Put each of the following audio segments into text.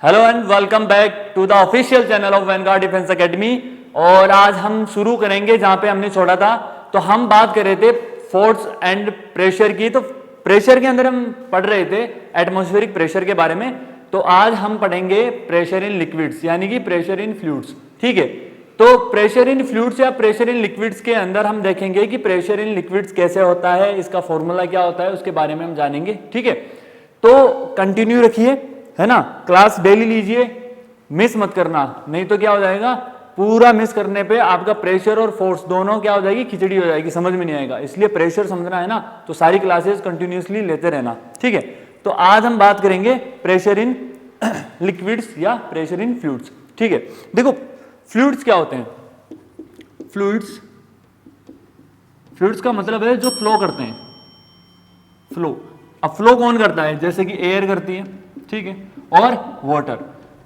Hello and welcome back to the official channel of Vanguard Defence Academy. और आज हम शुरू करेंगे जहां पे हमने छोड़ा था। तो हम बात कर रहे थे फोर्स एंड प्रेशर की। तो प्रेशर के अंदर हम पढ़ रहे थे एटमॉस्फेरिक प्रेशर के बारे में। तो आज हम पढ़ेंगे प्रेशर इन लिक्विड्स यानी कि प्रेशर इन फ्लूइड्स। ठीक है, तो प्रेशर इन फ्लूइड्स या प्रेशर इन लिक्विड्स के अंदर हम देखेंगे कि प्रेशर इन लिक्विड्स कैसे होता है, इसका फॉर्मूला क्या होता है, उसके बारे में हम जानेंगे। ठीक है, तो कंटिन्यू रखिए, है ना। क्लास डेली लीजिए, मिस मत करना, नहीं तो क्या हो जाएगा, पूरा मिस करने पे आपका प्रेशर और फोर्स दोनों क्या हो जाएगी, खिचड़ी हो जाएगी, समझ में नहीं आएगा। इसलिए प्रेशर समझना है ना, तो सारी क्लासेस कंटिन्यूअसली लेते रहना। ठीक है, तो आज हम बात करेंगे प्रेशर इन लिक्विड्स या प्रेशर इन फ्लूइड्स। ठीक है, देखो फ्लूइड्स क्या होते हैं। फ्लूइड्स का मतलब है जो फ्लो करते हैं, फ्लो। अब फ्लो कौन करता है, जैसे कि एयर करती है, ठीक है, और वाटर।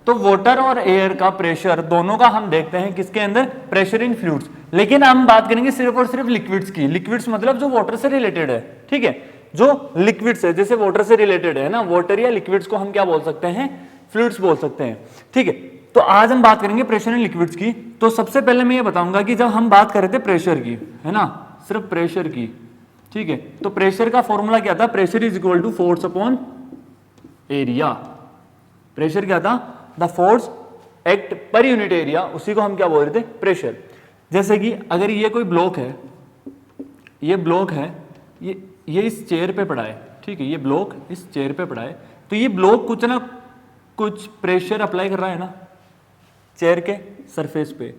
तो वाटर और एयर का प्रेशर दोनों का हम देखते हैं किसके अंदर, प्रेशर इन फ्लूइड्स। लेकिन हम बात करेंगे सिर्फ और सिर्फ लिक्विड्स की। लिक्विड्स मतलब जो वाटर से रिलेटेड है, ठीक है, जो लिक्विड्स है, जैसे वाटर से रिलेटेड है ना, वाटर या लिक्विड्स को हम क्या बोल सकते हैं, फ्लूइड्स बोल सकते हैं। ठीक है, तो आज हम बात करेंगे प्रेशर इन लिक्विड्स की। तो सबसे पहले मैं ये बताऊंगा कि जब हम बात कर रहे थे प्रेशर की, है ना, सिर्फ प्रेशर की, ठीक है, तो प्रेशर का फॉर्मूला क्या था, pressure is equal to force upon area. Pressure क्या था, the force act per unit area, उसी को हम क्या बोल रहे थे, प्रेशर। जैसे कि अगर ये कोई ब्लॉक है, ये ब्लॉक है, ये इस चेयर पे पड़ा है, ठीक है, ये ब्लॉक इस चेयर पे पड़ा है, तो ये ब्लॉक कुछ ना कुछ प्रेशर अप्लाई कर रहा है ना चेयर के सरफेस पे।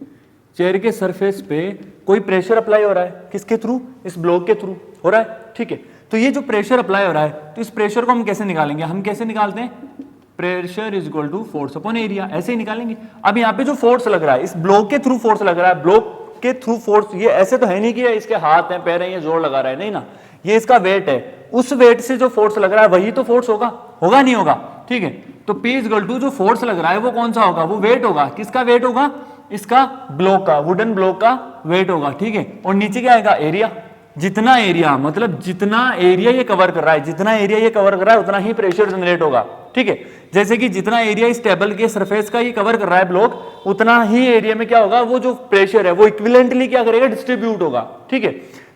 चेयर के सरफेस पे कोई प्रेशर अप्लाई हो रहा है, किसके थ्रू, इस ब्लॉक के थ्रू हो रहा है। ठीक है, तो ये जो प्रेशर अप्लाई हो रहा है, तो इस प्रेशर को हम कैसे निकालेंगे, हम कैसे निकालते हैं, pressure is equal to force upon area, ऐसे ही निकालेंगे। अब यहाँ पे जो फोर्स लग रहा है, इस ब्लॉक के थ्रू फोर्स लग रहा है, ब्लॉक के थ्रू फोर्स, ये ऐसे तो है नहीं कि इसके हाथ हैं पैर हैं ये जोर लगा रहा है, नहीं ना, ये इसका वेट है। उस वेट से जो फोर्स लग रहा है वही तो फोर्स होगा, होगा नहीं होगा। ठीक है, तो P इज इक्वल टू जो फोर्स लग रहा है वो कौन सा होगा, वो वेट होगा, किसका वेट होगा, इसका ब्लॉक का, वुडन ब्लॉक का वेट होगा। ठीक है, और नीचे क्या आएगा, एरिया। जितना एरिया मतलब जितना एरिया ये कवर कर रहा है, जितना एरिया ये कवर कर रहा है उतना ही प्रेशर जनरेट होगा। ठीक है, जैसे कि जितना एरिया इस टेबल के सरफेस का ये कवर कर रहा है ब्लॉक, उतना ही एरिया में क्या होगा, वो जो प्रेशर है वो इक्विवेलेंटली क्या करेगा, डिस्ट्रीब्यूट होगा। ठीक है,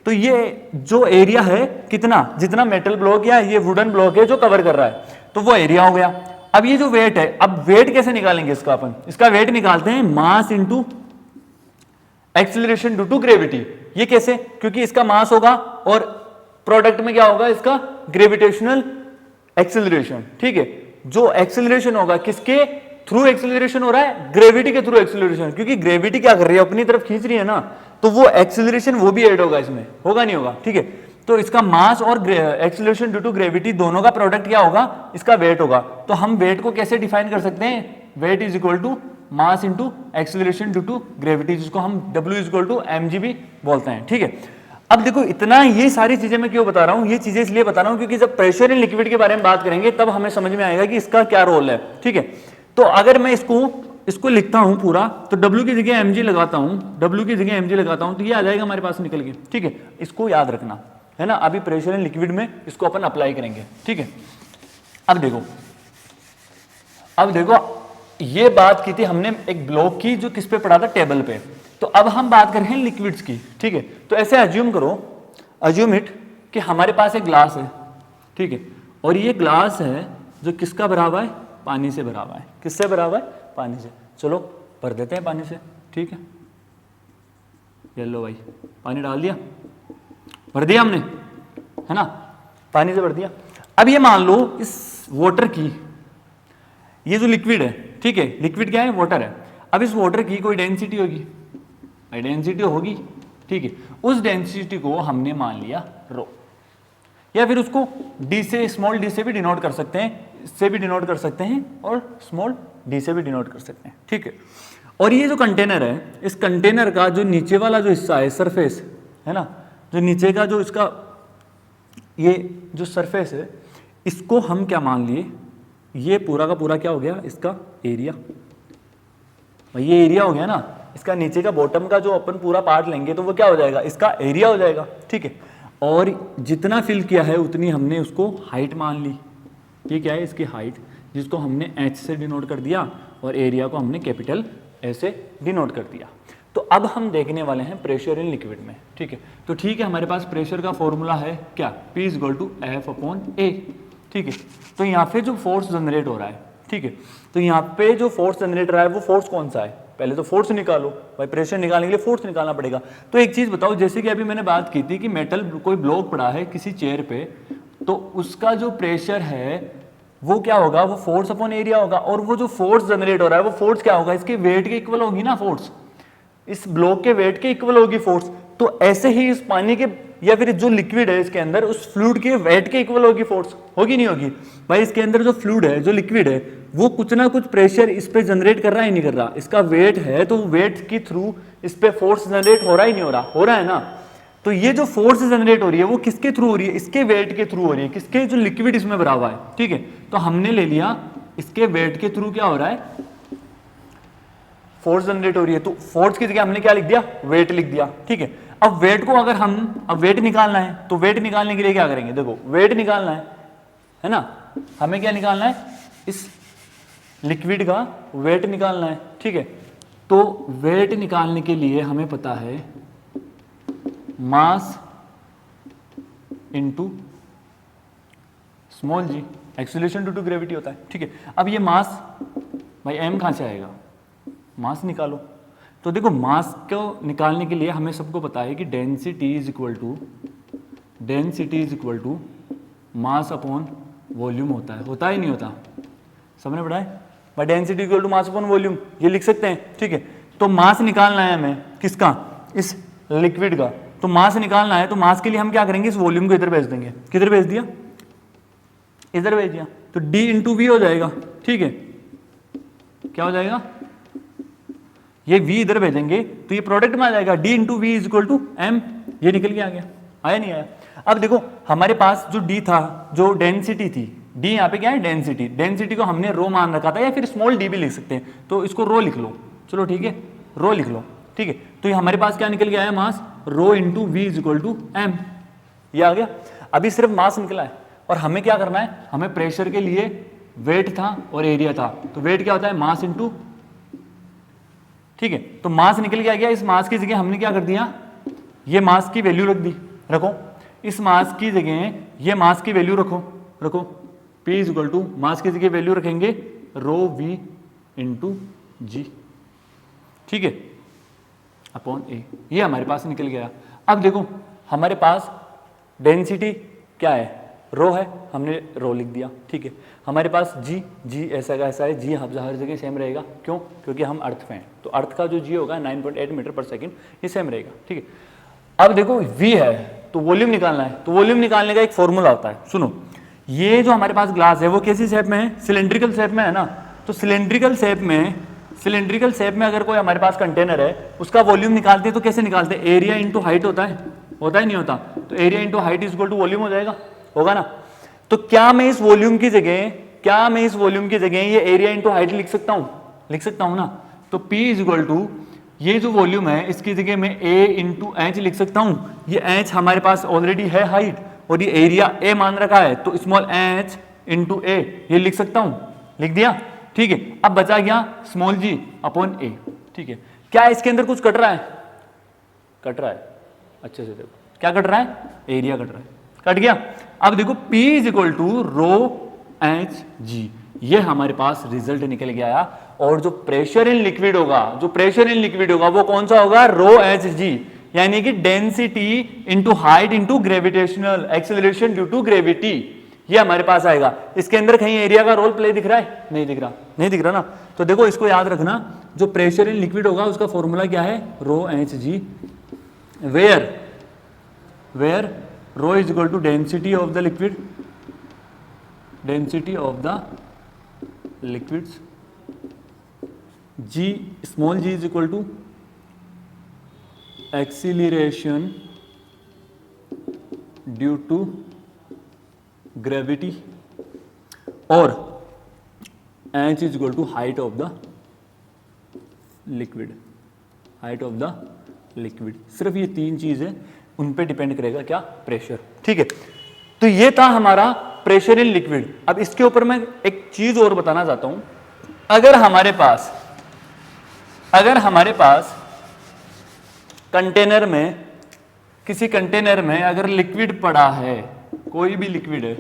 तो ये जो एरिया है कितना, जितना मेटल ब्लॉक या ये वुडन ब्लॉक है जो कवर कर रहा है, तो वो एरिया हो गया। अब ये जो वेट है, अब वेट कैसे निकालेंगे इसका, अपन इसका वेट निकालते हैं mass into acceleration due to gravity. ये कैसे, क्योंकि इसका मास होगा और प्रोडक्ट में क्या होगा, इसका ग्रेविटेशनल एक्सीलरेशन। ठीक है, जो एक्सीलरेशन होगा किसके थ्रू एक्सीलरेशन हो रहा है, ग्रेविटी के थ्रू एक्सीलरेशन, क्योंकि ग्रेविटी क्या कर रही है, अपनी तरफ खींच रही है ना, तो वो एक्सीलरेशन वो भी ऐड होगा इसमें, होगा नहीं होगा। ठीक है, तो इसका मास और एक्सीलरेशन ड्यू टू ग्रेविटी दोनों का प्रोडक्ट क्या होगा, इसका वेट होगा। तो हम वेट को कैसे डिफाइन कर सकते हैं, weight is equal to mass into acceleration due to gravity, जिसको हम W is equal to mg भी बोलते हैं। ठीक है, अब देखो इतना ये सारी चीजें मैं क्यों बता रहा हूं, ये चीजें इसलिए बता रहा हूं क्योंकि जब प्रेशर इन लिक्विड के बारे में बात करेंगे तब हमें समझ में आएगा कि इसका क्या रोल है। ठीक है, तो अगर मैं इसको लिखता हूं पूरा, तो W की जगह mg लगाता हूं, W की जगह mg लगाता हूं, तो ये आ जाएगा हमारे पास निकल के। ठीक है, इसको याद रखना है ना, अभी प्रेशर इन लिक्विड में इसको अपन अप्लाई करेंगे। ठीक है, अब देखो ये बात की थी हमने एक ब्लॉक की जो किस पे पड़ा था, टेबल पे। तो अब हम बात कर रहे हैं लिक्विड्स की। ठीक है, तो ऐसे अज्यूम करो, अज्यूम इट कि हमारे पास एक ग्लास है, ठीक है, और ये ग्लास है जो किसका भरा हुआ है, पानी से भरा हुआ है। किससे भरा हुआ है, पानी से। चलो भर देते हैं पानी से। ठीक है, ये लो भाई, पानी डाल दिया, भर दिया हमने, है ना, पानी से भर दिया। अब ये मान लो इस वाटर की, ये जो लिक्विड है, ठीक है, लिक्विड क्या है, वाटर है। अब इस वाटर की कोई डेंसिटी होगी, डेंसिटी होगी, ठीक है, उस डेंसिटी को हमने मान लिया रो, या फिर उसको डी से, स्मॉल डी से भी डिनोट कर सकते हैं, इससे भी डिनोट कर सकते हैं और स्मॉल डी से भी डिनोट कर सकते हैं। ठीक है, और ये जो कंटेनर है, इस कंटेनर का जो नीचे वाला जो हिस्सा है, सरफेस है ना, जो नीचे का जो इसका ये जो सरफेस है, इसको हम क्या मान लिए, ये पूरा का पूरा क्या हो गया, इसका एरिया। ये एरिया हो गया ना, इसका नीचे का बॉटम का जो अपन पूरा पार्ट लेंगे तो वो क्या हो जाएगा, इसका एरिया हो जाएगा। ठीक है, और जितना फिल किया है उतनी हमने उसको हाइट मान ली, ये क्या है, इसकी हाइट। जिसको हमने H से डिनोट कर दिया और एरिया को हमने कैपिटल ए से डिनोट कर दिया। तो अब हम देखने वाले हैं प्रेशर इन लिक्विड में, ठीक है। तो ठीक है, हमारे पास प्रेशर का फॉर्मूला है क्या, P = F/A, ठीक है। तो यहाँ पे जो फोर्स जनरेट हो रहा है, ठीक है, तो यहाँ पे जो फोर्स जनरेट हो रहा है वो फोर्स कौन सा है, पहले तो फोर्स निकालो भाई, प्रेशर निकालने के लिए फोर्स निकालना पड़ेगा। तो एक चीज बताओ, जैसे कि अभी मैंने बात की थी कि मेटल कोई ब्लॉक पड़ा है किसी चेयर पे, तो उसका जो प्रेशर है वो क्या होगा, वो फोर्स अपॉन एरिया होगा, और वो जो फोर्स जनरेट हो रहा है वो फोर्स क्या होगा, इसके वेट के इक्वल होगी ना फोर्स, इस ब्लॉक के वेट के इक्वल होगी फोर्स। तो ऐसे ही इस पानी के या फिर जो लिक्विड है इसके अंदर उस फ्लूइड के वेट के इक्वल होगी फोर्स, होगी नहीं होगी भाई। इसके अंदर जो फ्लूइड है, जो लिक्विड है, वो कुछ ना कुछ प्रेशर इस पे जनरेट कर रहा है, नहीं कर रहा, इसका वेट है तो वेट के थ्रू इस पे फोर्स जनरेट हो रहा ही नहीं हो रहा, हो रहा है ना। तो ये जो फोर्स जनरेट हो रही है वो किसके थ्रू हो रही है, इसके वेट के थ्रू हो रही है, किसके, जो लिक्विड इसमें भरा हुआ है, ठीक है। तो हमने ले लिया इसके वेट के थ्रू क्या हो रहा है, फोर्स जनरेट हो रही है, तो फोर्स की जगह हमने क्या लिख दिया, वेट लिख दिया, ठीक है। अब वेट को अगर हम, अब वेट निकालना है तो वेट निकालने के लिए क्या करेंगे, देखो वेट निकालना है ना, हमें क्या निकालना है, इस लिक्विड का वेट निकालना है, ठीक है। तो वेट निकालने के लिए हमें पता है mass into small g, acceleration due to gravity होता है, ठीक है। अब ये मास भाई m कहां से आएगा, मास निकालो। तो देखो मास को निकालने के लिए हमें सबको पता है कि density is equal to mass upon volume होता है नहीं होता, सबने पढ़ा है भाई, density equal to mass upon volume, ये लिख सकते हैं, ठीक है। तो मास निकालना है हमें किसका, इस लिक्विड का, तो मास निकालना है, तो मास के लिए हम क्या करेंगे, इस वॉल्यूम को इधर भेज देंगे, किधर भेज दिया, इधर भेज दिया, तो d इंटू वी हो जाएगा, ठीक है। क्या हो जाएगा, ये v इधर भेजेंगे तो ये प्रोडक्ट में आ जाएगा, d into we is equal to M, ये निकल के आ गया, आया नहीं आया। अब देखो हमारे पास जो d था, जो डेंसिटी थी, d यहाँ पे क्या है, डेंसिटी, डेंसिटी को हमने रो मान रखा था, या फिर स्मॉल d भी लिख सकते हैं, तो इसको रो लिख लो, चलो ठीक है, रो लिख लो, ठीक है। तो ये हमारे पास क्या निकल के आया, mass, rho into we is equal to M, ये आ गया। अभी सिर्फ मास निकला है, और हमें क्या करना है, हमें प्रेशर के लिए वेट था और एरिया था, तो वेट क्या होता है, मास इंटू, ठीक है। तो मास निकल के आ गया, इस मास की जगह हमने क्या कर दिया, ये मास की वैल्यू रख दी, रखो, इस मास की जगह ये मास की वैल्यू रखो, P इज इक्वल टू, मास की जगह वैल्यू रखेंगे रो वी इंटू जी, ठीक है, अपॉन ए, ये हमारे पास निकल गया। अब देखो हमारे पास डेंसिटी क्या है, रो है, हमने रो लिख दिया, ठीक है। हमारे पास जी ऐसा का ऐसा है, जी हर जगह सेम रहेगा, क्यों, क्योंकि हम अर्थ पे हैं, तो अर्थ का जो जी होगा 9.8 मीटर पर सेकंड, ये सेम रहेगा, ठीक है। अब देखो v है, तो वॉल्यूम निकालना है, तो वॉल्यूम निकालने का एक फॉर्मूला होता है, सुनो, ये जो हमारे पास ग्लास है वो कैसी शेप में है, सिलेंड्रिकल शेप में है ना। तो सिलेंड्रिकल शेप में अगर कोई हमारे पास कंटेनर है, उसका वॉल्यूम निकालते हैं तो कैसे निकालते हैं, एरिया इंटू हाइट होता है नहीं होता, तो area into height is equal to volume हो जाएगा, होगा ना। तो क्या मैं इस वॉल्यूम की जगह ये एरिया इंटू हाइट लिख सकता हूं ना। तो P इज इक्वल टू, ये जो वॉल्यूम है इसकी जगह मैं A इंटू एच लिख सकता हूं, ये h हमारे पास ऑलरेडी है हाइट, और ये एरिया A मान रखा है, तो स्मॉल h इंटू A ये लिख सकता हूं, लिख दिया, ठीक है। अब बचा गया स्मॉल g अपॉन A, ठीक है। क्या इसके अंदर कुछ कट रहा है, अच्छे से देखो क्या कट रहा है, एरिया कट रहा है, कट गया। अब देखो P is equal to rho H g, ये हमारे पास रिजल्ट निकल के आया। और जो प्रेशर इन लिक्विड होगा वो कौन सा होगा, रो एच जी, यानी कि density into height into gravitational acceleration due to gravity, ये हमारे पास आएगा। इसके अंदर कहीं एरिया का रोल प्ले दिख रहा है, नहीं दिख रहा ना। तो देखो इसको याद रखना, जो प्रेशर इन लिक्विड होगा उसका फॉर्मूला क्या है, rho H G, where rho is equal to density of the liquids, G small G is equal to acceleration due to gravity, और H is equal to height of the liquid, सिर्फ ये तीन चीज है, उन पे डिपेंड करेगा क्या, प्रेशर, ठीक है। तो ये था हमारा प्रेशर इन लिक्विड। अब इसके ऊपर मैं एक चीज और बताना चाहता हूं, अगर हमारे पास कंटेनर में, किसी कंटेनर में अगर लिक्विड पड़ा है, कोई भी लिक्विड है,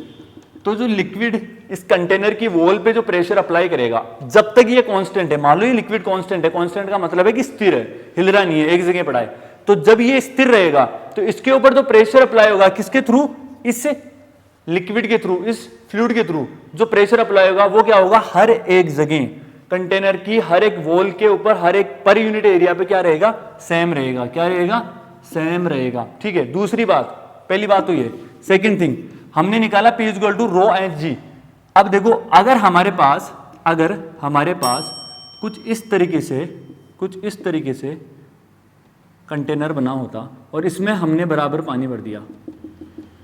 तो जो लिक्विड इस कंटेनर की वॉल पे जो प्रेशर अप्लाई करेगा, जब तक ये कांस्टेंट है, मान लो ये लिक्विड कांस्टेंट है, कांस्टेंट का मतलब है कि स्थिर है, हिल रहा नहीं है, एक जगह पड़ा है, तो जब ये स्थिर रहेगा तो इसके ऊपर जो प्रेशर अप्लाई होगा, किसके थ्रू, इस लिक्विड के थ्रू, इस फ्लूइड के थ्रू जो प्रेशर अप्लाई होगा वो क्या होगा, हर एक जगह कंटेनर की हर एक वॉल के ऊपर, हर एक पर यूनिट एरिया पे क्या रहेगा, सेम रहेगा। क्या रहेगा, सेम रहेगा। ठीक है, दूसरी बात, पहली बात तो ये। सेकंड थिंग, हमने निकाला P is equal to rho H g. अब देखो, अगर हमारे पास कुछ इस तरीके से कंटेनर बना होता और इसमें हमने बराबर पानी भर दिया,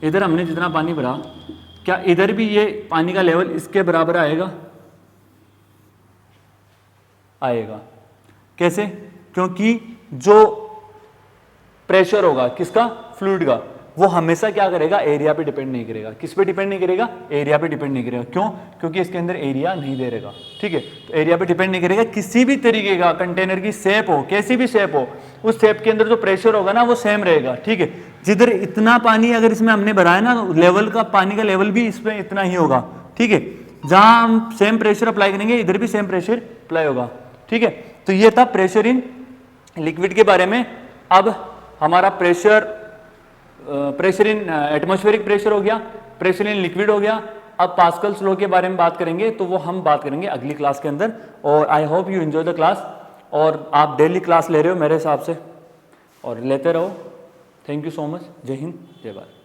इधर हमने जितना पानी भरा, क्या इधर भी ये पानी का लेवल इसके बराबर आएगा? आएगा। कैसे? क्योंकि जो प्रेशर होगा किसका, फ्लूइड का, वो हमेशा क्या करेगा, एरिया पे डिपेंड नहीं करेगा। किस पे डिपेंड नहीं करेगा, एरिया पे डिपेंड नहीं करेगा। क्यों? क्योंकि इसके अंदर एरिया नहीं दे रहेगा। ठीक है, तो एरिया पे डिपेंड नहीं करेगा। किसी भी तरीके का कंटेनर की शेप हो, कैसी भी शेप हो, उस शेप के अंदर जो प्रेशर होगा ना वो सेम रहेगा। ठीक है, जिधर इतना पानी अगर इसमें हमने भरा है ना, लेवल का, पानी का लेवल भी इसमें इतना ही होगा। ठीक है, जहां हम सेम प्रेशर अप्लाई करेंगे इधर भी सेम प्रेशर अप्लाई होगा। ठीक है, तो ये था प्रेशर इन लिक्विड के बारे में। अब हमारा प्रेशर इन एटमॉस्फेरिक प्रेशर हो गया, प्रेशर इन लिक्विड हो गया। अब पास्कल्स लॉ के बारे में बात करेंगे, तो वो हम बात करेंगे अगली क्लास के अंदर। और I hope you enjoy the class, और आप डेली क्लास ले रहे हो मेरे हिसाब से, और लेते रहो। Thank you so much. जय हिंद, जय भारत।